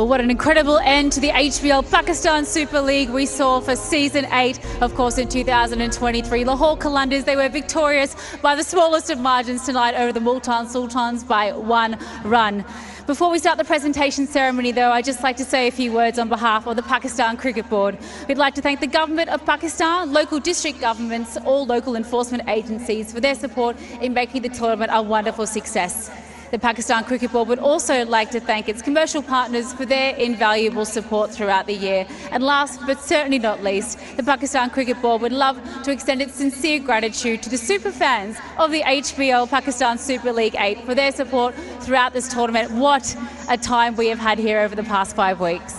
Well, what an incredible end to the HBL Pakistan Super League we saw for Season 8, of course, in 2023. Lahore Qalandars, they were victorious by the smallest of margins tonight over the Multan Sultans by 1 run. Before we start the presentation ceremony, though, I'd just like to say a few words on behalf of the Pakistan Cricket Board. We'd like to thank the Government of Pakistan, local district governments, all local enforcement agencies for their support in making the tournament a wonderful success. The Pakistan Cricket Board would also like to thank its commercial partners for their invaluable support throughout the year. And last but certainly not least, the Pakistan Cricket Board would love to extend its sincere gratitude to the super fans of the HBL Pakistan Super League 8 for their support throughout this tournament. What a time we have had here over the past 5 weeks.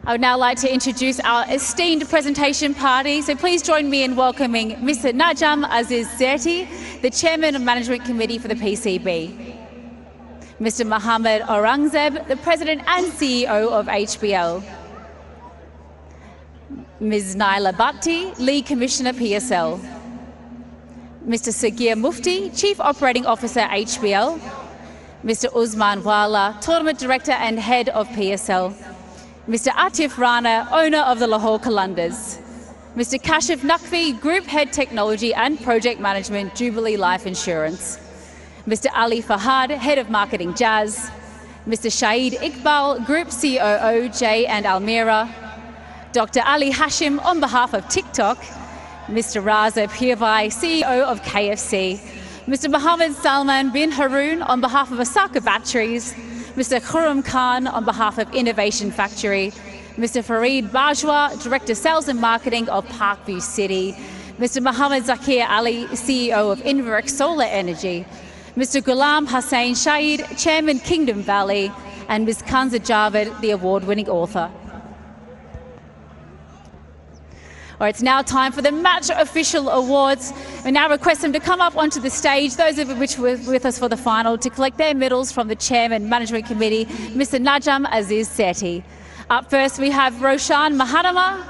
I would now like to introduce our esteemed presentation party. So please join me in welcoming Mr. Najam Aziz Zerti, the Chairman of Management Committee for the PCB. Mr. Mohammed Aurangzeb, the President and CEO of HBL. Ms. Naila Bhatti, Lead Commissioner PSL. Mr. Sagir Mufti, Chief Operating Officer HBL. Mr. Uzman Wala, Tournament Director and Head of PSL. Mr. Atif Rana, owner of the Lahore Qalandars. Mr. Kashif Naqvi, Group Head Technology and Project Management, Jubilee Life Insurance. Mr. Ali Fahad, Head of Marketing, Jazz. Mr. Shahid Iqbal, Group COO, J and Almira. Dr. Ali Hashim, on behalf of TikTok. Mr. Raza Pirvai, CEO of KFC. Mr. Mohammed Salman bin Haroon, on behalf of Osaka Batteries. Mr. Khurram Khan, on behalf of Innovation Factory. Mr. Fareed Bajwa, Director Sales and Marketing of Parkview City. Mr. Mohammed Zakir Ali, CEO of Inverex Solar Energy. Mr. Ghulam Hussain Shahid, Chairman Kingdom Valley. And Ms. Kanza Javed, the award-winning author. All right, it's now time for the Match Official Awards. We now request them to come up onto the stage, those of which were with us for the final, to collect their medals from the Chairman Management Committee, Mr. Najam Aziz Zerti. Up first, we have Roshan Mahanama,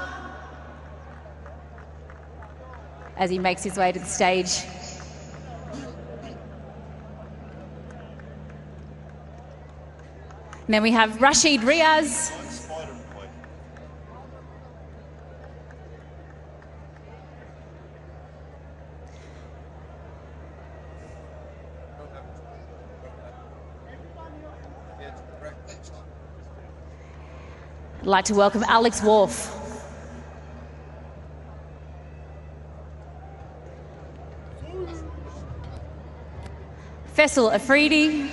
as he makes his way to the stage. And then we have Rashid Riaz. I'd like to welcome Alex Worf. Faisal Afridi.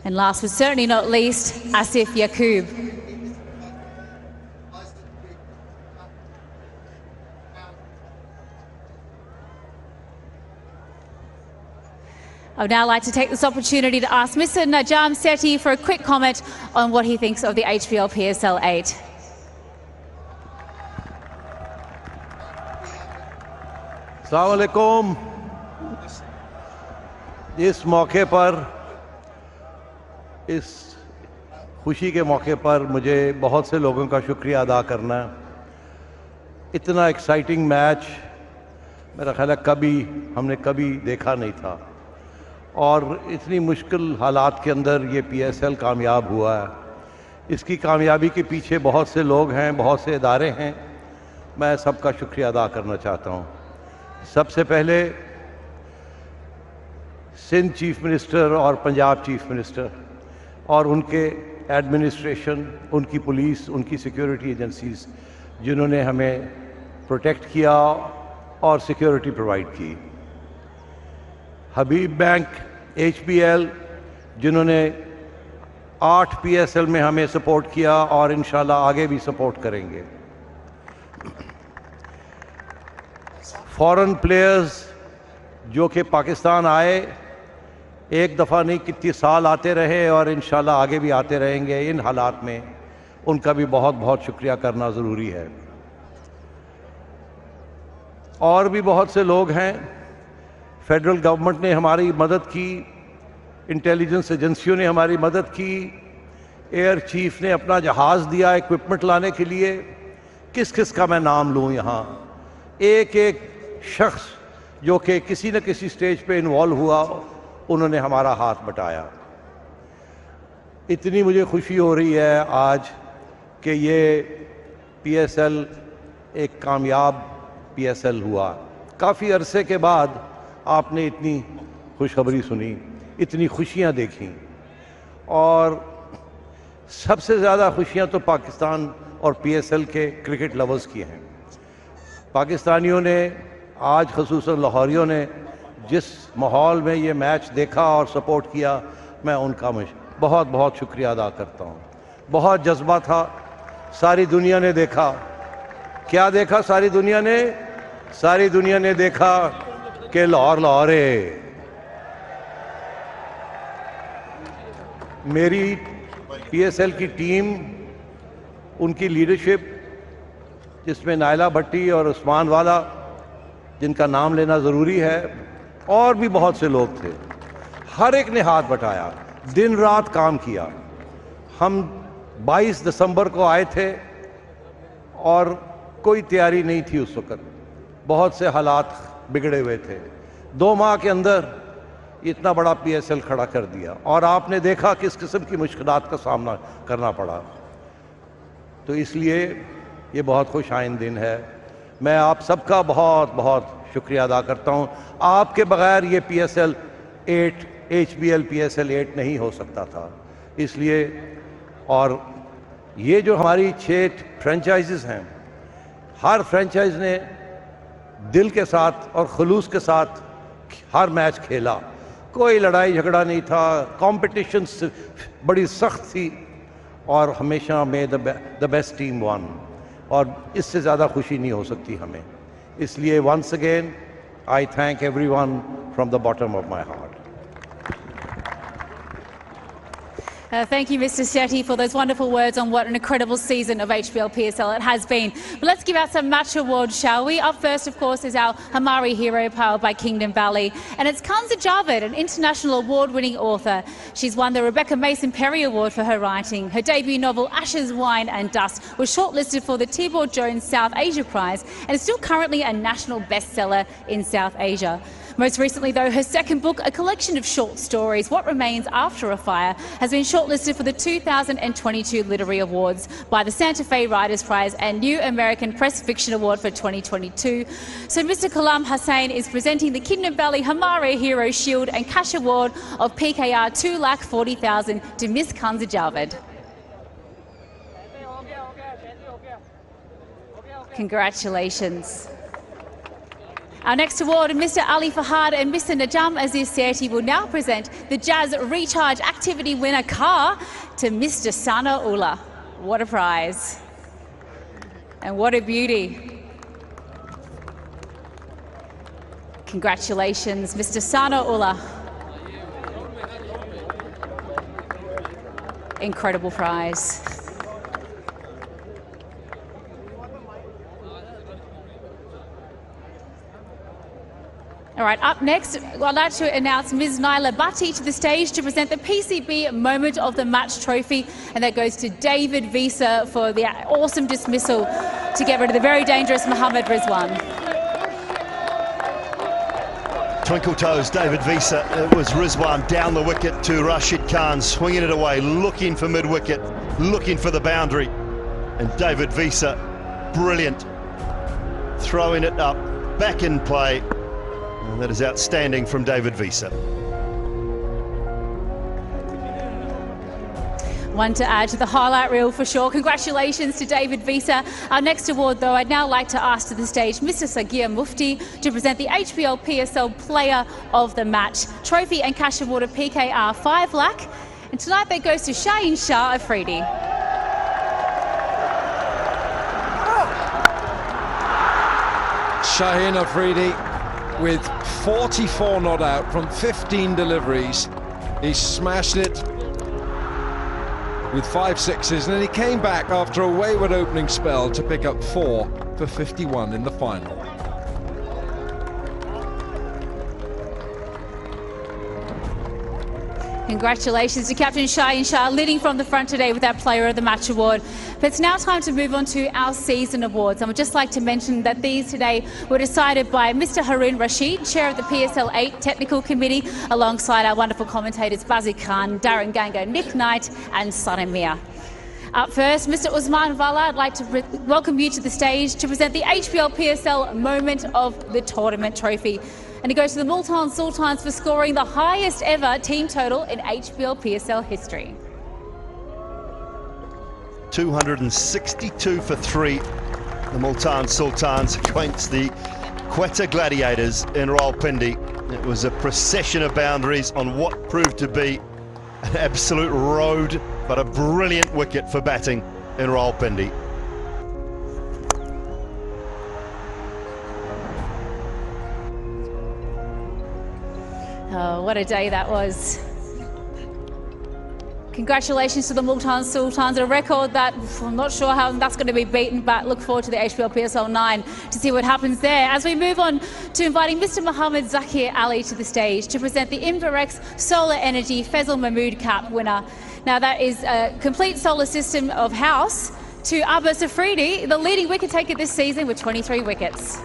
And last but certainly not least, Asif Yaqub. I would now like to take this opportunity to ask Mr. Najam Zerti for a quick comment on what he thinks of the HBL PSL 8. अस्सलाम वालेकुम। इस मौके पर, इस खुशी के मौके पर मुझे बहुत से लोगों का शुक्रिया अदा करना है। इतना एक्साइटिंग मैच मेरा ख्याल है हमने कभी देखा नहीं था, और इतनी मुश्किल हालात के अंदर ये PSL कामयाब हुआ है। इसकी कामयाबी के पीछे बहुत से लोग हैं, बहुत से इदारे हैं। मैं सबका शुक्रिया अदा करना चाहता हूँ। सबसे पहले सिंध चीफ मिनिस्टर और पंजाब चीफ मिनिस्टर और उनके एडमिनिस्ट्रेशन, उनकी पुलिस, उनकी सिक्योरिटी एजेंसीज, जिन्होंने हमें प्रोटेक्ट किया और सिक्योरिटी प्रोवाइड की। हबीब बैंक, HBL, जिन्होंने 8 PSL में हमें सपोर्ट किया और इंशाल्लाह आगे भी सपोर्ट करेंगे। फॉरेन प्लेयर्स जो कि पाकिस्तान आए, एक दफ़ा नहीं कितने साल आते रहे और इंशाल्लाह आगे भी आते रहेंगे। इन हालात में उनका भी बहुत बहुत शुक्रिया करना ज़रूरी है। और भी बहुत से लोग हैं। फेडरल गवर्नमेंट ने हमारी मदद की, इंटेलिजेंस एजेंसियों ने हमारी मदद की, एयर चीफ ने अपना जहाज़ दिया इक्विपमेंट लाने के लिए। किस किस का मैं नाम लूँ यहाँ? एक एक शख्स जो कि किसी न किसी स्टेज पे इन्वॉल्व हुआ, उन्होंने हमारा हाथ बटाया। इतनी मुझे खुशी हो रही है आज कि ये PSL एक कामयाब PSL हुआ। काफ़ी अरसे के बाद आपने इतनी खुशखबरी सुनी, इतनी खुशियाँ देखी, और सबसे ज़्यादा खुशियाँ तो पाकिस्तान और PSL के क्रिकेट लवर्स की हैं। पाकिस्तानियों ने आज, ख़ुसूसन लाहौरियों ने जिस माहौल में ये मैच देखा और सपोर्ट किया, मैं उनका बहुत बहुत शुक्रिया अदा करता हूँ। बहुत जज्बा था, सारी दुनिया ने देखा। क्या देखा सारी दुनिया ने? सारी दुनिया ने देखा कि लाहौर लाहौर है। मेरी PSL की टीम, उनकी लीडरशिप, जिसमें नायला भट्टी और उस्मान वाला, जिनका नाम लेना ज़रूरी है, और भी बहुत से लोग थे, हर एक ने हाथ बटाया, दिन रात काम किया। हम 22 दिसंबर को आए थे और कोई तैयारी नहीं थी उस वक़्त, बहुत से हालात बिगड़े हुए थे। 2 माह के अंदर इतना बड़ा PSL खड़ा कर दिया, और आपने देखा किस किस्म की मुश्किलात का सामना करना पड़ा। तो इसलिए ये बहुत खुश आइंद दिन है। मैं आप सबका बहुत बहुत शुक्रिया अदा करता हूँ। आपके बगैर ये PSL 8, HBL PSL 8 नहीं हो सकता था। इसलिए, और ये जो हमारी 6 फ्रेंचाइजेस हैं, हर फ्रेंचाइज ने दिल के साथ और खुलूस के साथ हर मैच खेला। कोई लड़ाई झगड़ा नहीं था, कंपटीशन बड़ी सख्त थी, और हमेशा में द बेस्ट टीम वन, और इससे ज़्यादा खुशी नहीं हो सकती हमें। इसलिए once again I thank everyone from the bottom of my heart. Thank you, Mr. Shetty, for those wonderful words on what an incredible season of HBL PSL it has been. But let's give out some match awards, shall we? Up first, of course, is our Hamari hero, powered by Kingdom Valley. And it's Kanza Javed, an international award-winning author. She's won the Rebecca Mason Perry Award for her writing. Her debut novel, Ashes, Wine and Dust, was shortlisted for the Tibor Jones South Asia Prize and is still currently a national bestseller in South Asia. Most recently, though, her second book, a collection of short stories, What Remains After a Fire, has been shortlisted for the 2022 Literary Awards by the Santa Fe Writers' Prize and New American Press Fiction Award for 2022. So Mr. Kalam Hussain is presenting the Kingdom Valley Hamare Hero Shield and Cash Award of PKR 2,40,000 to Miss Kanza Javed. Congratulations. Our next award, Mr. Ali Fahad and Mr. Najam Aziz Sethi will now present the Jazz Recharge Activity winner car to Mr. Sana Ullah. What a prize. And what a beauty. Congratulations, Mr. Sana Ullah. Incredible prize. All right, up next, I'd like to announce Ms. Naila Bhatti to the stage to present the PCB Moment of the Match trophy, and that goes to David Visa for the awesome dismissal to get rid of the very dangerous Mohammad Rizwan. Twinkle toes, David Visa. It was Rizwan down the wicket to Rashid Khan, swinging it away, looking for mid-wicket, looking for the boundary. And David Visa, brilliant, throwing it up, back in play. And that is outstanding from David Visa. One to add to the highlight reel for sure. Congratulations to David Visa. Our next award, though, I'd now like to ask to the stage Mr. Sagir Mufti to present the HBL PSL Player of the Match trophy and cash award of PKR 5 lakh. And tonight that goes to Shaheen Shah Afridi. Shaheen Afridi with 44 not out from 15 deliveries. He smashed it with 5 sixes, and then he came back after a wayward opening spell to pick up 4 for 51 in the final. Congratulations to Captain Shaheen Shah, leading from the front today with our Player of the Match award. But it's now time to move on to our season awards. I would just like to mention that these today were decided by Mr. Harun Rashid, Chair of the PSL 8 Technical Committee, alongside our wonderful commentators Bazi Khan, Darren Ganga, Nick Knight and Sanem Mia. Up first, Mr. Usman Vala, I'd like to welcome you to the stage to present the HBL PSL Moment of the Tournament trophy. And it goes to the Multan Sultans for scoring the highest ever team total in HBL PSL history. 262 for 3, the Multan Sultans against the Quetta Gladiators in Rawalpindi. It was a procession of boundaries on what proved to be an absolute road, but a brilliant wicket for batting in Rawalpindi. Oh, what a day that was. Congratulations to the Multan Sultans, a record that I'm not sure how that's going to be beaten, but look forward to the HBL PSL 9 to see what happens there. As we move on to inviting Mr. Mohammed Zakir Ali to the stage to present the Inverex Solar Energy Faisal Mahmood Cup winner. Now that is a complete solar system of house to Abbas Afridi, the leading wicket taker this season with 23 wickets.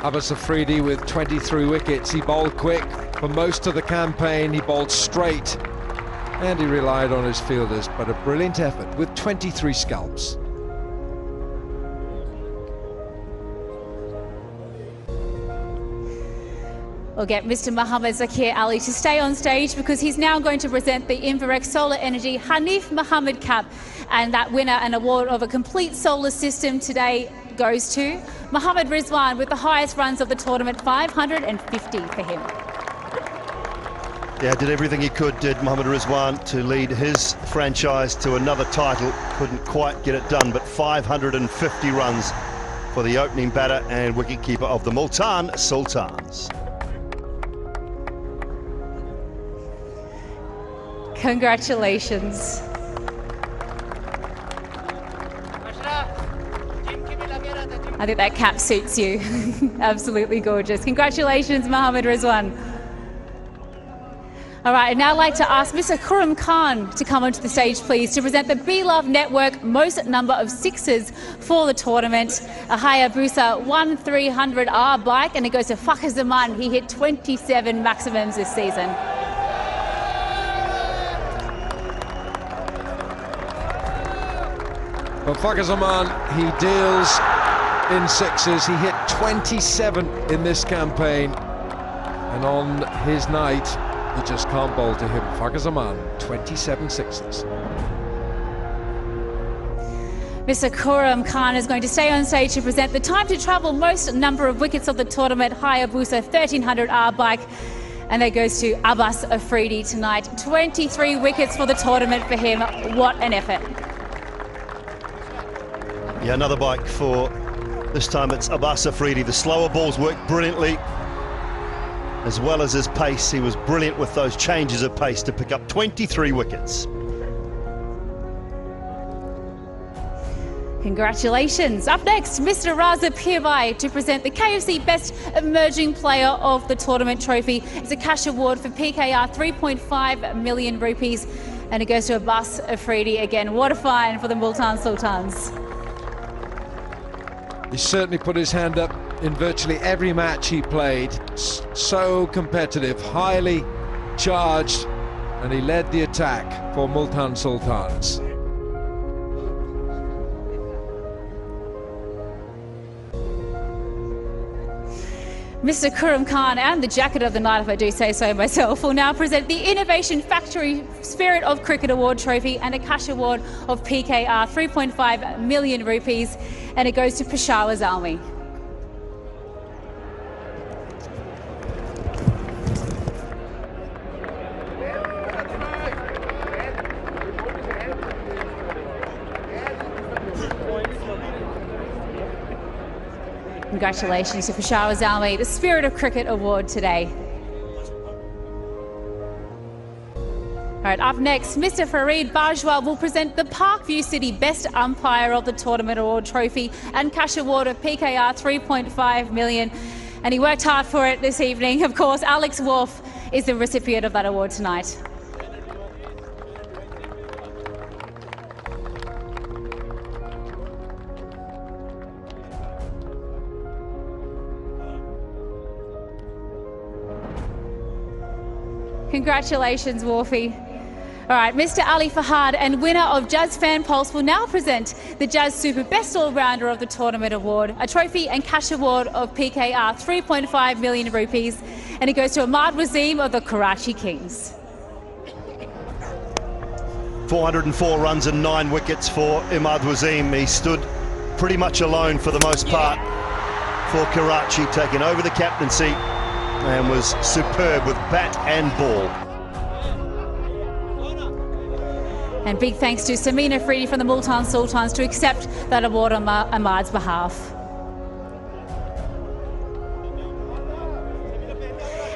Abbas Afridi with 23 wickets. He bowled quick for most of the campaign. He bowled straight and he relied on his fielders, but a brilliant effort with 23 scalps. We'll get Mr. Mohammed Zakir Ali to stay on stage because he's now going to present the Inverex Solar Energy Hanif Mohammed Cup, and that winner and award of a complete solar system today goes to Mohammed Rizwan with the highest runs of the tournament, 550 for him. Yeah, did everything he could, did Mohammed Rizwan, to lead his franchise to another title. Couldn't quite get it done, but 550 runs for the opening batter and wicketkeeper of the Multan Sultans. Congratulations. I think that cap suits you. Absolutely gorgeous. Congratulations, Mohammed Rizwan. All right, I'd now like to ask Mr. Khurram Khan to come onto the stage, please, to present the Be Love Network most number of sixes for the tournament. A Hayabusa 1300R bike, and it goes to Fakhar Zaman. He hit 27 maximums this season. Well, Fakhar Zaman, he deals in sixes. He hit 27 in this campaign, and on his night, you just can't bowl to him. Fakhar Zaman, 27 sixes. Mr. Khurram Khan is going to stay on stage to present the time to travel most number of wickets of the tournament, Hayabusa 1300R bike. And that goes to Abbas Afridi tonight. 23 wickets for the tournament for him. What an effort. Yeah, another bike for, this time it's Abbas Afridi. The slower balls worked brilliantly, as well as his pace. He was brilliant with those changes of pace to pick up 23 wickets. Congratulations. Up next, Mr. Raza Pirbai to present the KFC Best Emerging Player of the Tournament trophy. It's a cash award for PKR, 3.5 million rupees, and it goes to Abbas Afridi again. What a find for the Multan Sultans. He certainly put his hand up in virtually every match he played. So competitive, highly charged, and he led the attack for Multan Sultans. Mr. Khurram Khan and the jacket of the night, if I do say so myself, will now present the Innovation Factory Spirit of Cricket Award trophy and a cash award of PKR, 3.5 million rupees, and it goes to Peshawar Zalmi. Congratulations to Peshawar Zalmi, the Spirit of Cricket Award today. All right, up next, Mr. Fareed Bajwa will present the Parkview City Best Umpire of the Tournament Award trophy and cash award of PKR 3.5 million. And he worked hard for it this evening. Of course, Alex Wolf is the recipient of that award tonight. Congratulations, Wolfie. All right, Mr. Ali Fahad and winner of Jazz Fan Pulse will now present the Jazz Super Best All-Rounder of the Tournament Award, a trophy and cash award of PKR 3.5 million rupees, and it goes to Ahmad Waseem of the Karachi Kings. 404 runs and 9 wickets for Ahmad Waseem. He stood pretty much alone for the most part for Karachi, taking over the captaincy and was superb with bat and ball. And big thanks to Samina Afridi from the Multan Sultans to accept that award on Ahmad's behalf.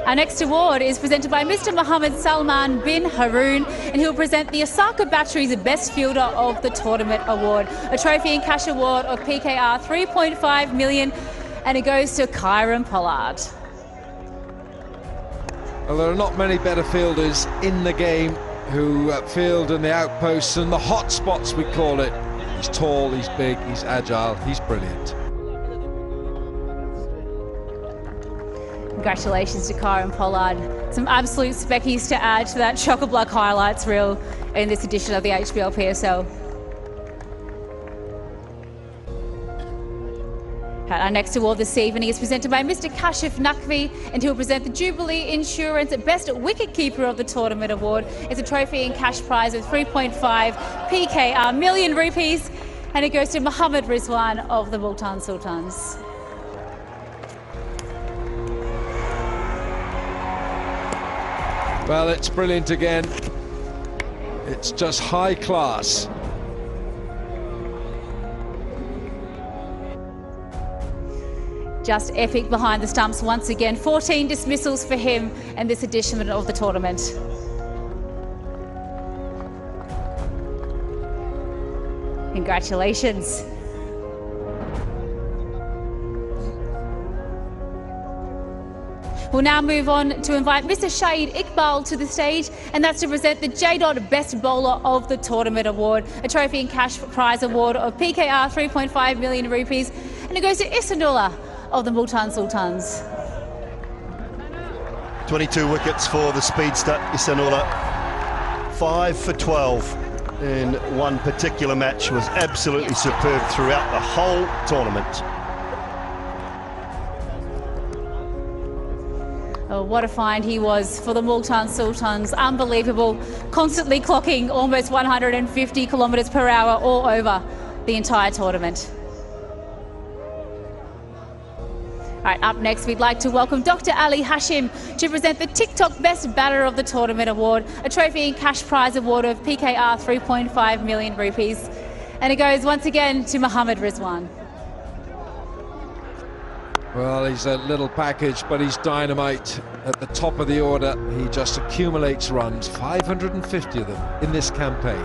Our next award is presented by Mr. Mohammed Salman bin Haroon, and he'll present the Osaka Battery's Best Fielder of the Tournament Award, a trophy and cash award of PKR 3.5 million, and it goes to Kieran Pollard. Well, there are not many better fielders in the game who field in the outposts and the hot spots, we call it. He's tall, he's big, he's agile, he's brilliant. Congratulations to Kieran Pollard. Some absolute speckies to add to that chock-a-block highlights reel in this edition of the HBL PSL. Our next award this evening is presented by Mr. Kashif Naqvi, and he'll present the Jubilee Insurance Best Wicketkeeper of the Tournament Award. It's a trophy and cash prize of 3.5 PKR million rupees, and it goes to Mohammed Rizwan of the Multan Sultans. Well, it's brilliant again. It's just high class. Just epic behind the stumps once again. 14 dismissals for him in this edition of the tournament. Congratulations. We'll now move on to invite Mr. Shahid Iqbal to the stage, and that's to present the J. Best Bowler of the Tournament Award, a trophy and cash prize award of PKR 3.5 million rupees, and it goes to Isanullah of the Multan Sultans. 22 wickets for the speedster Isanullah. 5 for 12 in one particular match. Was absolutely superb throughout the whole tournament. Oh, what a find he was for the Multan Sultans. Unbelievable. Constantly clocking almost 150 kilometres per hour all over the entire tournament. All right, up next, we'd like to welcome Dr. Ali Hashim to present the TikTok Best Batter of the Tournament Award, a trophy and cash prize award of PKR 3.5 million rupees. And it goes once again to Mohammed Rizwan. Well, he's a little package, but he's dynamite at the top of the order. He just accumulates runs, 550 of them in this campaign.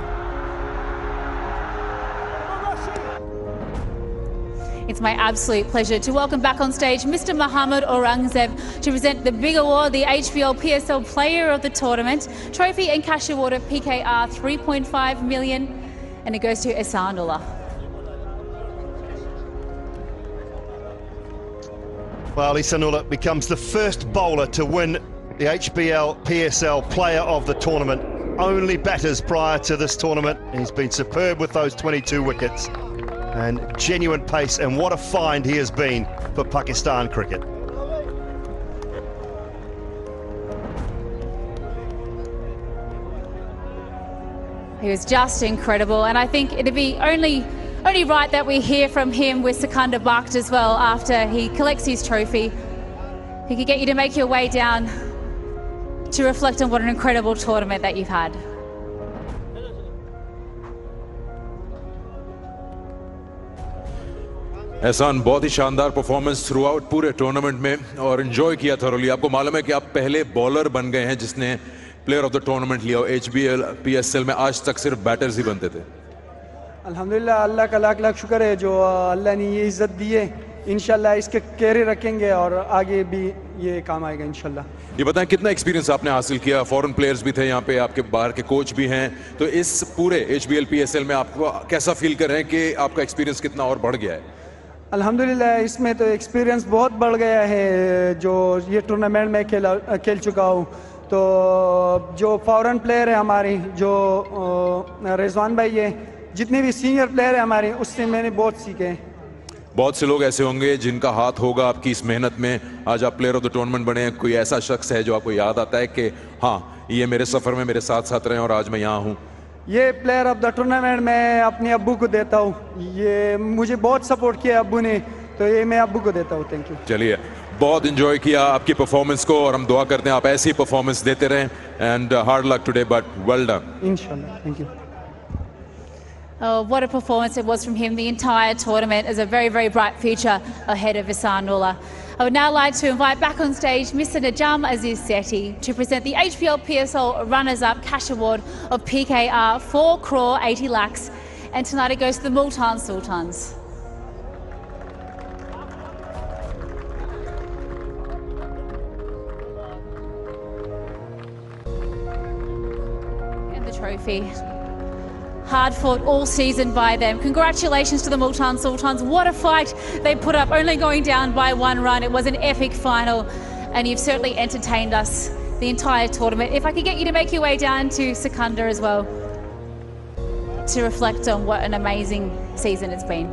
It's my absolute pleasure to welcome back on stage Mr. Mohammad Aurangzeb to present the big award, the HBL PSL Player of the Tournament, trophy and cash award of PKR 3.5 million, and it goes to Isanullah. Well, Isanullah becomes the first bowler to win the HBL PSL Player of the Tournament. Only batters prior to this tournament. He's been superb with those 22 wickets. And genuine pace, and what a find he has been for Pakistan cricket. He was just incredible, and I think it'd be only right that we hear from him with Sikandar Bakht as well after he collects his trophy. He could get you to make your way down to reflect on what an incredible tournament that you've had. एहसान बहुत ही शानदार performance through out पूरे tournament में और enjoy किया thoroughly. आपको मालूम है कि आप पहले बॉलर बन गए हैं जिसने प्लेयर ऑफ द टूर्नामेंट लिया। HBL PSL में आज तक सिर्फ बैटर्स ही बनते थे। अल्हम्दुलिल्लाह, अल्लाह का लाख लाख शुक्र है जो अल्लाह ने ये इज़्ज़त दी है। इंशाल्लाह इसके कैरियर रखेंगे और आगे भी ये काम आएगा इंशाल्लाह। ये बताएं कितना एक्सपीरियंस आपने हासिल किया, फॉरेन प्लेयर्स भी थे यहाँ पे, आपके बाहर के कोच भी हैं, तो इस पूरे HBL PSL में आपको कैसा फील कर रहे हैं कि आपका एक्सपीरियंस कितना और बढ़ गया है? अल्हम्दुलिल्लाह इसमें तो एक्सपीरियंस बहुत बढ़ गया है, जो ये टूर्नामेंट में खेल चुका हूँ। तो जो फॉरेन प्लेयर है हमारी, जो रिजवान भाई है, जितने भी सीनियर प्लेयर है हमारे, उससे मैंने बहुत सीखे हैं। बहुत से लोग ऐसे होंगे जिनका हाथ होगा आपकी इस मेहनत में, आज आप प्लेयर ऑफ द टूर्नामेंट बने हैं। कोई ऐसा शख्स है जो आपको याद आता है कि हाँ ये मेरे सफ़र में मेरे साथ साथ रहे और आज मैं यहाँ हूँ? ये प्लेयर ऑफ द टूर्नामेंट मैं अपने अब्बू को देता हूँ, ये मुझे बहुत सपोर्ट किया अब्बू ने, तो ये मैं अब्बू को देता हूँ। Thank you. चलिए, बहुत इंजॉय किया आपकी परफॉर्मेंस को और हम दुआ करते हैं आप ऐसी परफॉर्मेंस देते रहें and hard luck today, but well done. इंशाल्लाह। Thank you. Oh, what a performance it was from him. The entire tournament is a very, very bright future ahead of Arslan Ash. I would now like to invite back on stage Mr. Najam Aziz Sethi to present the HBL PSL Runners-Up Cash Award of PKR 4 crore 80 lakhs. And tonight it goes to the Multan Sultans. And the trophy. Hard fought all season by them. Congratulations to the Multan Sultans. What a fight they put up, only going down by 1 run. It was an epic final and you've certainly entertained us the entire tournament. If I could get you to make your way down to Sikandar as well to reflect on what an amazing season it's been.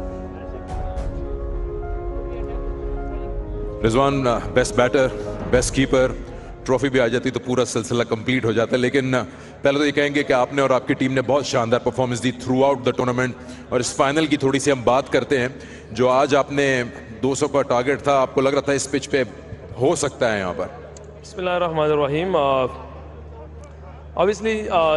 Rizwan, best batter, best keeper, trophy भी आ जाती तो पूरा सिलसिला complete हो जाता है। लेकिन पहले तो ये कहेंगे कि आपने और आपकी टीम ने बहुत शानदार performance the through out the tournament, और इस फाइनल की थोड़ी सी हम बात करते हैं। जो आज आपने 200 का टारगेट था, आपको लग रहा था इस पिच पे हो सकता है यहाँ पर? बिस्मिल्लाहिर्रहमानिर्रहीम। ऑब्वियसली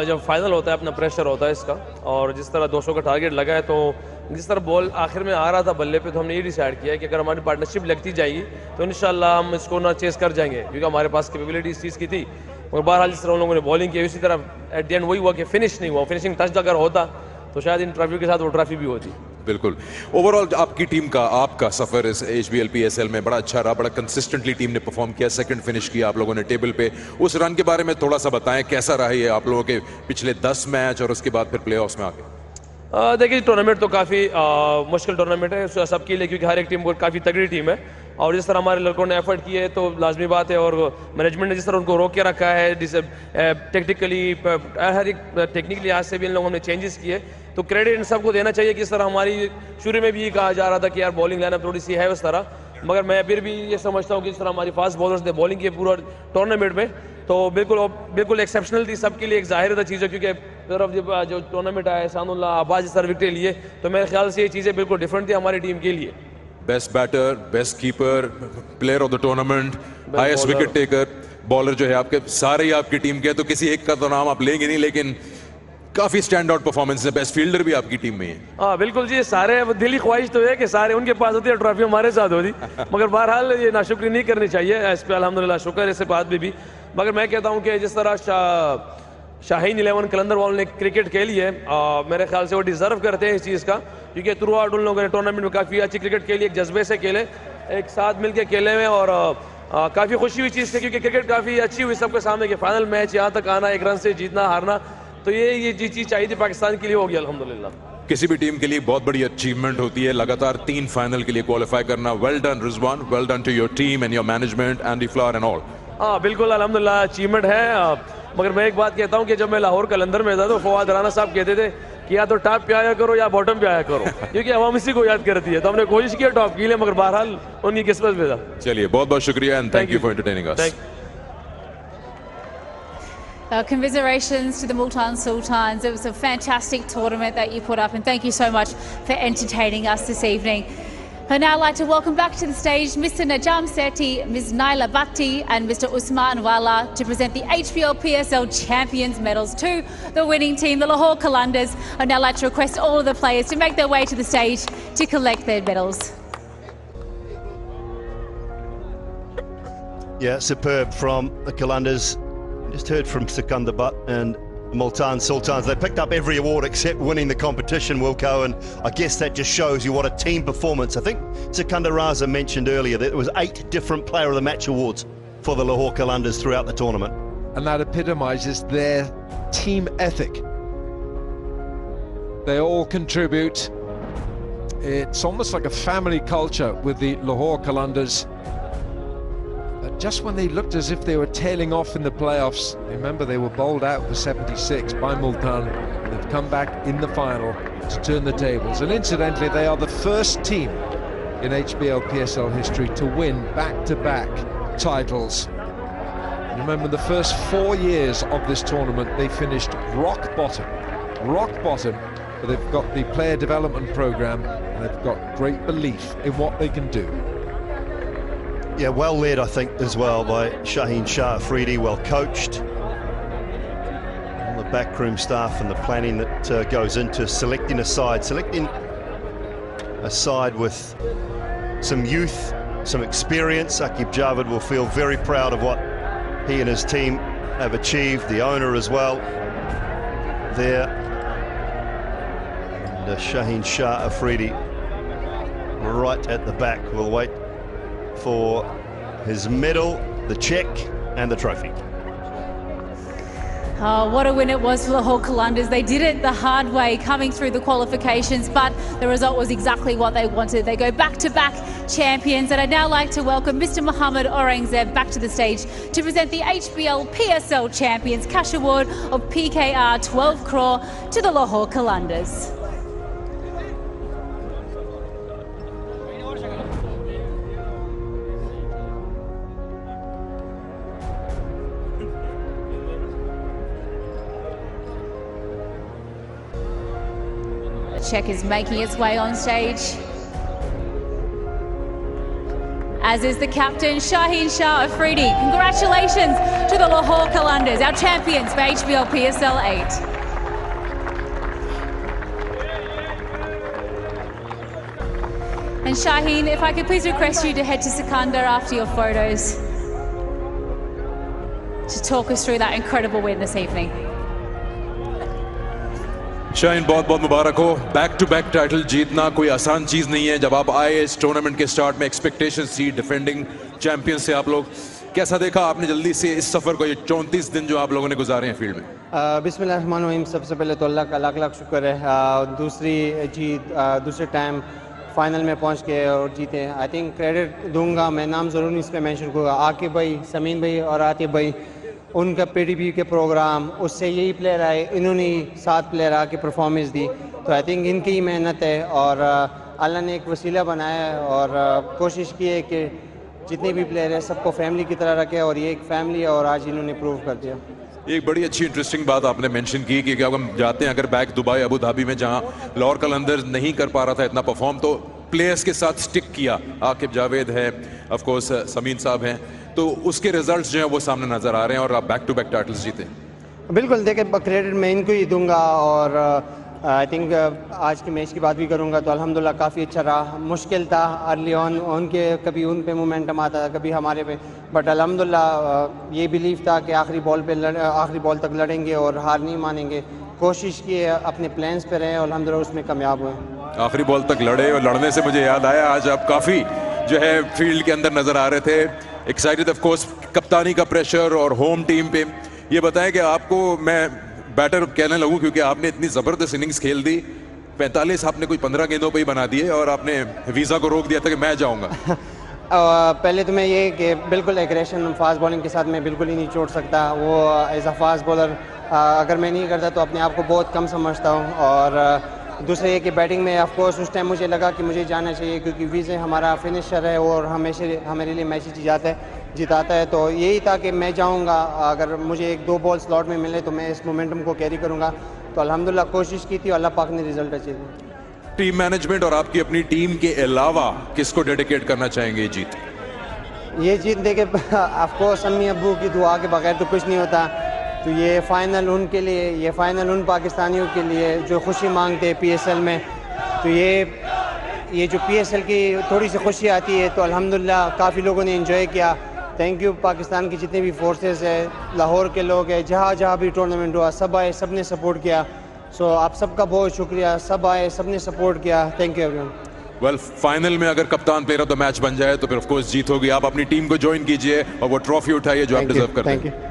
जब फाइनल होता है अपना प्रेशर होता है इसका, और जिस तरह 200 का टारगेट लगा है, तो जिस तरह बॉल आखिर में आ रहा था बल्ले पे, तो हमने ये डिसाइड किया है कि अगर हमारी पार्टनरशिप लगती जाएगी तो इंशाल्लाह हम इसको ना चेस कर जाएंगे, क्योंकि हमारे पास कैपेबिलिटी इस चीज़ की थी। और बहरहाल जिस तरह उन लोगों ने बॉलिंग की, उसी तरह एट द एंड वही हुआ कि फिनिश नहीं हुआ। फिनिशिंग टच अगर होता तो शायद इन ट्रॉफी के साथ वो ट्रॉफी भी होती। बिल्कुल। ओवरऑल आपकी टीम का, आपका सफर इस HBL PSL में बड़ा अच्छा रहा, बड़ा कंसिस्टेंटली टीम ने परफॉर्म किया, सेकंड फिनिश किया आप लोगों ने टेबल पे। उस रन के बारे में थोड़ा सा बताएं, कैसा रहा ये आप लोगों के पिछले 10 मैच और उसके बाद फिर प्लेऑफ्स में आके? देखिए, टूर्नामेंट तो काफ़ी मुश्किल टूर्नामेंट है सबके लिए, क्योंकि हर एक टीम को काफ़ी तगड़ी टीम है, और जिस तरह हमारे लड़कों ने एफर्ट किए तो लाजमी बात है, और मैनेजमेंट ने जिस तरह उनको रोक के रखा है, टेक्निकली हर एक टेक्निकल लिहाज से भी इन लोगों ने चेंजेस किए, तो क्रेडिट इन सबको देना चाहिए कि इस तरह हमारी शुरू में भी ये कहा जा रहा था कि यार बॉलिंग लाइनअप थोड़ी सी है उस तरह, मगर मैं फिर भी ये समझता हूँ कि जिस तरह हमारी फास्ट बॉलर्स ने बॉलिंग की पूरा टूर्नामेंट में, तो बिल्कुल एक्सेप्शनल थी सबके लिए, एक जाहिर चीज़ है, क्योंकि तरफ जो टूर्नामेंट आया एहसानुल्लाह आबाद जिस तरह विकेट लिए, तो मेरे ख्याल से ये चीज़ें बिल्कुल डिफरेंट थी हमारी टीम के लिए। Best batter, best keeper, player of the tournament, highest wicket taker, bowler जो है आपके सारे ही आपकी टीम के, तो किसी एक का तो नाम आप लेंगे नहीं, लेकिन काफी स्टैंड आउट परफॉर्मेंस है। बेस्ट फील्डर भी आपकी टीम में है। हाँ बिल्कुल जी, सारे दिली ख्वाहिश तो है कि सारे उनके पास होती है, ट्रॉफी हमारे साथ होती, मगर बहरहाल ये नाशुक्री नहीं करनी चाहिए, इस पर अल्हम्दुलिल्लाह शुक्र है, इस बात भी। मगर मैं कहता हूँ कि जिस तरह शाहीन 11 कलंदर वालों ने क्रिकेट खेली है, मेरे ख्याल से वो डिज़र्व करते हैं इस चीज़ का, क्योंकि थ्रू आउट उन लोगों ने टूर्नामेंट में काफ़ी अच्छी क्रिकेट खेली, एक जज्बे से खेले, एक साथ मिल के खेले में, और काफ़ी खुशी हुई चीज़ थी, क्योंकि क्रिकेट काफ़ी अच्छी हुई सबके सामने कि फाइनल मैच यहाँ तक आना, एक रन से जीतना हारना, तो ये चीज़ चाहिए थी पाकिस्तान के लिए, हो गया अल्हम्दुलिल्लाह। किसी भी टीम के लिए बहुत बड़ी अचीवमेंट होती है लगातार 3 फाइनल के लिए क्वालिफाई करना। Well done Rizwan, well done to your team and your management and the flower and all. हाँ बिल्कुल अल्हम्दुलिल्लाह अचीवमेंट है, मगर मैं एक बात कहता हूँ कि जब मैं लाहौर कलंदर में था तो फवाद राना साहब कहते थे कि या तो टॉप पे आया करो या बॉटम पे आया करो, क्योंकि अवाम इसी को याद करती है, तो हमने कोशिश की टॉप के लिए, मगर बहरहाल उनकी किस्मत में था। चलिए, बहुत बहुत शुक्रिया and thank you for entertaining us. Commiserations to the Multan Sultans. It was a fantastic tournament that you put up, and thank you so much for entertaining us this evening. I'd now like to welcome back to the stage Mr. Najam Sethi, Ms. Naila Bhatti and Mr. Usman Wala to present the HBL PSL Champions medals to the winning team, the Lahore Qalandars. I'd now like to request all of the players to make their way to the stage to collect their medals. Yeah, superb from the Qalandars. Just heard from Sikandar Butt, and Multan Sultans. They picked up every award except winning the competition, Wilco, and I guess that just shows you what a team performance. I think Sikandar Raza mentioned earlier that there was 8 different Player of the Match awards for the Lahore Qalandars throughout the tournament. And that epitomises their team ethic. They all contribute. It's almost like a family culture with the Lahore Qalandars. Just when they looked as if they were tailing off in the playoffs, remember they were bowled out for 76 by Multan. They've come back in the final to turn the tables. And incidentally, they are the first team in HBL PSL history to win back-to-back titles. Remember, the first 4 years of this tournament, they finished rock bottom, but they've got the player development program and they've got great belief in what they can do. Yeah, well led, I think, as well by Shaheen Shah Afridi, well coached. All the backroom staff and the planning that goes into selecting a side with some youth, some experience. Aqib Javed will feel very proud of what he and his team have achieved, the owner as well there. And Shaheen Shah Afridi right at the back will wait for his medal, the check and the trophy. Oh, what a win it was for the Lahore Qalandars. They did it the hard way, coming through the qualifications, but the result was exactly what they wanted. They go back-to-back champions, and I'd now like to welcome Mr. Mohammad Aurangzeb back to the stage to present the HBL PSL Champions Cash Award of PKR 12 crore to the Lahore Qalandars. Check is making its way on stage, as is the captain, Shaheen Shah Afridi. Congratulations to the Lahore Qalandars, our champions for HBL PSL 8. And Shaheen, if I could please request you to head to Sikandar after your photos to talk us through that incredible win this evening. Shaheen बहुत बहुत मुबारक हो। Back to back title जीतना कोई आसान चीज़ नहीं है। जब आप आए इस टूर्नामेंट के स्टार्ट में एक्सपेक्टेशंस थी, डिफेंडिंग चैंपियन से आप लोग, कैसा देखा आपने जल्दी से इस सफ़र को, ये 34 दिन जो आप लोगों ने गुजारे हैं फील्ड में? बिस्मिल्लाहिर्रहमानिर्रहीम, सबसे पहले तो अल्लाह का लाख लाख शुक्र है। दूसरी जीत, दूसरे टाइम फाइनल में पहुंच के और जीते। आई थिंक क्रेडिट दूंगा, मैं नाम ज़रूर इस पर मैंशन करूँगा, आकिब भाई, समीन भाई और आतिफ भाई। उनका पीडीपी के प्रोग्राम, उससे यही प्लेयर आए, इन्होंने 7 प्लेयर आके परफॉर्मेंस दी, तो आई थिंक इनकी ही मेहनत है और अल्लाह ने एक वसीला बनाया है और कोशिश की है कि जितने भी प्लेयर है सबको फैमिली की तरह रखे और ये एक फैमिली है और आज इन्होंने प्रूव कर दिया। एक बड़ी अच्छी इंटरेस्टिंग बात आपने मेंशन की कि अब हम जाते हैं अगर बैक दुबई अबू धाबी में, जहां लाहौर कलंदर्स नहीं कर पा रहा था इतना परफॉर्म, तो प्लेयर्स के साथ स्टिक किया। आकिब जावेद है, ऑफ कोर्स समीन साहब हैं, तो उसके रिजल्ट्स जो हैं वो सामने नजर आ रहे हैं और आप बैक टू बैक टाइटल्स जीते। बिल्कुल, देखिए क्रेडिट मैं इनको ही दूंगा और आई थिंक आज के मैच की बात भी करूंगा तो अल्हम्दुलिल्लाह काफ़ी अच्छा रहा। मुश्किल था अर्ली ऑन, उनके कभी उन पे मोमेंटम आता था, कभी हमारे पे, बट अल्हम्दुलिल्लाह ये बिलीव था कि आखिरी बॉल तक लड़ेंगे और हार नहीं मानेंगे। कोशिश की, अपने प्लान्स पे रहे और अल्हम्दुलिल्लाह उसमें कामयाब हुए। आखिरी बॉल तक लड़े और लड़ने से मुझे याद आया आज आप काफ़ी जो है फील्ड के अंदर नज़र आ रहे थे, एक्साइटेड ऑफ कोर्स, कप्तानी का प्रेशर और होम टीम पे। ये बताएं कि आपको मैं बैटर कहने लगूं क्योंकि आपने इतनी ज़बरदस्त इनिंग्स खेल दी, 45 आपने कोई 15 गेंदों पे ही बना दिए और आपने वीज़ा को रोक दिया था कि मैं जाऊंगा। पहले तो मैं ये कि बिल्कुल एग्रेशन फास्ट बॉलिंग के साथ मैं बिल्कुल ही नहीं छोड़ सकता। वो एज अ फास्ट बॉलर अगर मैं नहीं करता तो अपने आप को बहुत कम समझता हूँ। और दूसरे ये कि बैटिंग में ऑफ कोर्स उस टाइम मुझे लगा कि मुझे जाना चाहिए क्योंकि विजय हमारा फिनिशर है और हमेशा हमारे लिए मैच जिताता है, तो यही था कि मैं जाऊंगा, अगर मुझे 1-2 बॉल स्लॉट में मिले तो मैं इस मोमेंटम को कैरी करूंगा। तो अल्हम्दुलिल्लाह कोशिश की थी, अल्लाह पाक ने रिजल्ट अचीव किया। टीम मैनेजमेंट और आपकी अपनी टीम के अलावा किसको डेडिकेट करना चाहेंगे ये जीत? देखे ऑफ कोर्स अम्मी अब्बू की दुआ के बगैर तो कुछ नहीं होता। तो ये फ़ाइनल उनके लिए, ये फ़ाइनल उन पाकिस्तानियों के लिए जो खुशी मांगते PSL में। तो ये जो PSL की थोड़ी सी खुशी आती है तो अल्हम्दुलिल्लाह काफ़ी लोगों ने एंजॉय किया। थैंक यू पाकिस्तान की जितनी भी फोर्सेस है, लाहौर के लोग हैं, जहाँ जहाँ भी टूर्नामेंट हुआ सब आए, सब ने सपोर्ट किया। सो आप सबका बहुत शुक्रिया, सब आए, सब ने सपोर्ट किया। Thank you everyone. Well, final में अगर कप्तान प्लेयर ऑफ द मैच बन जाए तो फिर ऑफ कोर्स जीत होगी। आप अपनी टीम को ज्वाइन कीजिए और वो ट्रॉफी उठाइए जो आप डिजर्व करते हैं।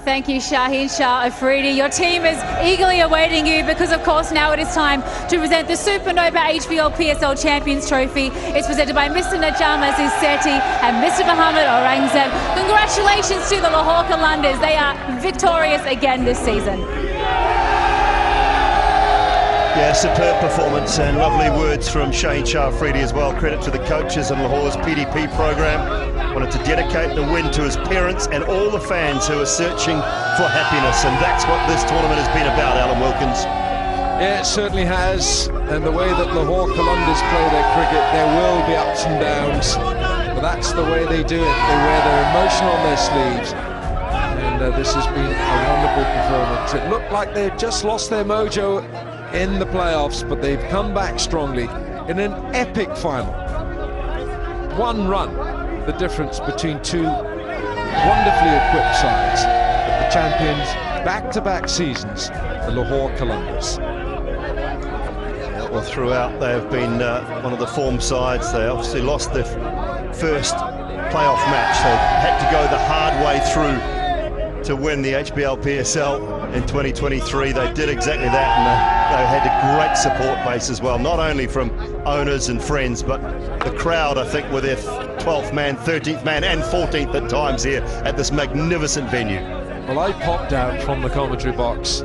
Thank you, Shaheen Shah Afridi. Your team is eagerly awaiting you because, of course, now it is time to present the Supernova HBL PSL Champions Trophy. It's presented by Mr. Najam Aziz Sethi and Mr. Mohammed Aurangzeb. Congratulations to the Lahore Qalandars. They are victorious again this season. Yeah, superb performance and lovely words from Shaheen Shah Afridi as well. Credit to the coaches and Lahore's PDP program. Wanted to dedicate the win to his parents and all the fans who are searching for happiness, and that's what this tournament has been about, Alan Wilkins. Yeah, it certainly has, and the way that Lahore Qalandars play their cricket, there will be ups and downs, but that's the way they do it. They wear their emotion on their sleeves, and this has been a wonderful performance. It looked like they've just lost their mojo in the playoffs, but they've come back strongly in an epic final. One run, the difference between two wonderfully equipped sides, the champions back-to-back seasons, the Lahore Qalandars. Well, throughout they have been one of the form sides. They obviously lost their first playoff match. They had to go the hard way through to win the HBL PSL in 2023. They did exactly that, and they had a great support base as well, not only from owners and friends, but the crowd, I think, were their 12th man, 13th man and 14th at times here at this magnificent venue. Well, I popped out from the commentary box,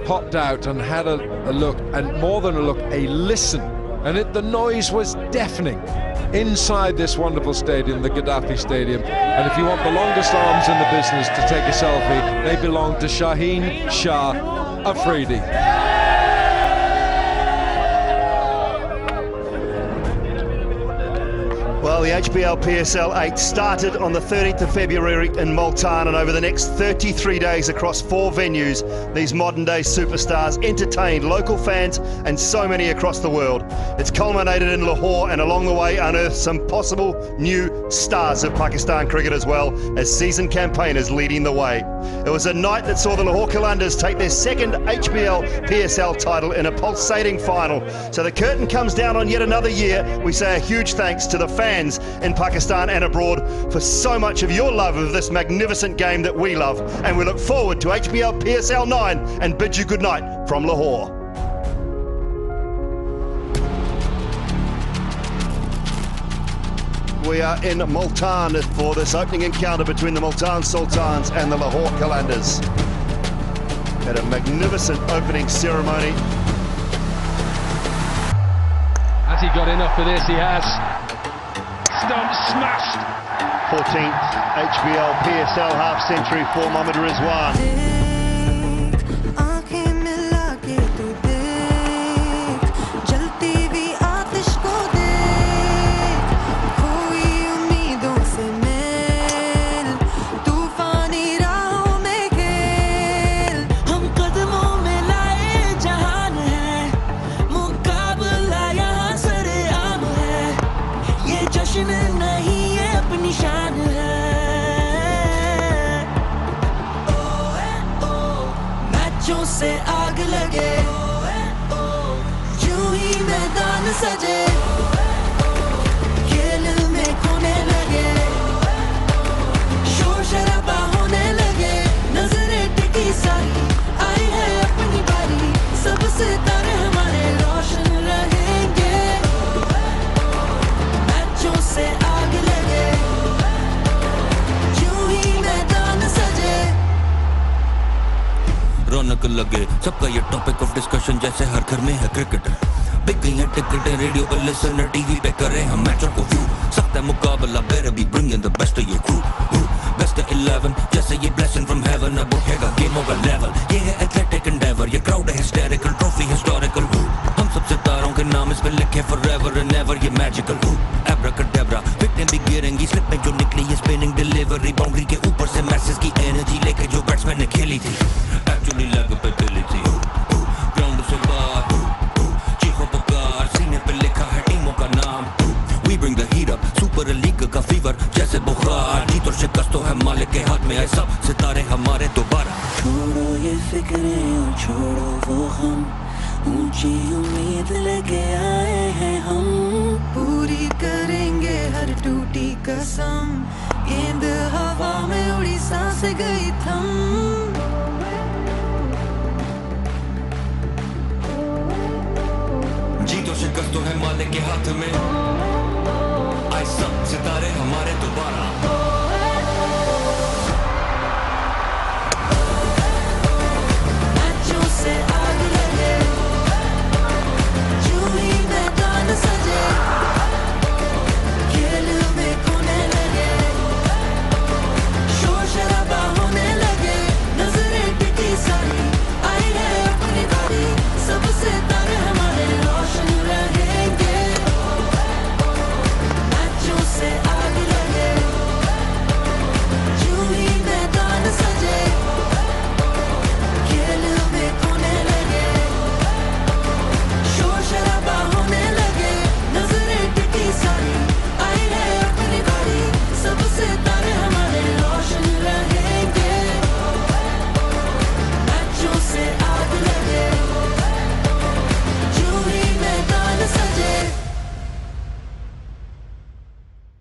popped out and had a look, and more than a look, a listen, and the noise was deafening inside this wonderful stadium, the Gaddafi Stadium. And if you want the longest arms in the business to take a selfie, they belong to Shaheen Shah Afridi. Well, the HBL PSL 8 started on the 13th of February in Multan, and over the next 33 days across 4 venues, these modern-day superstars entertained local fans and so many across the world. It's culminated in Lahore, and along the way unearthed some possible new stars of Pakistan cricket as well, as seasoned campaigners leading the way. It was a night that saw the Lahore Qalandars take their second HBL PSL title in a pulsating final. So the curtain comes down on yet another year. We say a huge thanks to the fans in Pakistan and abroad for so much of your love of this magnificent game that we love, and we look forward to HBL PSL 9 and bid you good night from Lahore. We are in Multan for this opening encounter between the Multan Sultans and the Lahore Qalandars. Had a magnificent opening ceremony. Has he got enough for this? He has. Stump smashed. 14th HBL PSL half century for Mohammad Rizwan. से आग लगे यूं ही मैदान सजे खेल में खोने लगे शोर शराबा होने लगे नजरें टिकी सारी आई है अपनी बारी सब सितारे हमारे रोशन रहेंगे मैचों से आग लगे यूं ही मैदान सजे रौनक लगे सबका ये टॉपिक ऑफ डिस्कशन जैसे हर घर में है क्रिकेटर बिक गई है टिकटें रेडियो पर लिसनर टीवी पे करें हम मैचों को व्यू सख्त है मुकाबला better be bringing the best of your crew best of 11 जैसे ये blessing from heaven अब उठेगा गेमों का लेवल ये है एथलेटिक एंडेवर ये क्राउड है हिस्टेरिकल ट्रॉफी हिस्टोरिकल हम सब सितारों के नाम इस पे लिखे forever and ever ये मैजिकल abracadabra विकेटें भी गिरेंगी स्लिप में जो निकली ये स्पिनिंग डिलीवरी बाउंड्री के ऊपर से मैसेज की एनर्जी लेके जो बैट्समैन ने खेली थी एक्चुअली लग पे दिली थी ग्राउंड से बाहर चीखों पुकार सीने पे लिखा है टीमों का नाम we bring the heat up super league का फीवर हमारे दोबारा। छोड़ो ये फिक्रें और छोड़ो वो गम, ऊंची उम्मीद लेके आए हैं हम, पूरी करेंगे हर टूटी कसम, गेंद हवा में उड़ी सांसें गई थम। जीतो शिकस्त तो है मालिक के हाथ में, आए सब सितारे हमारे दोबारा।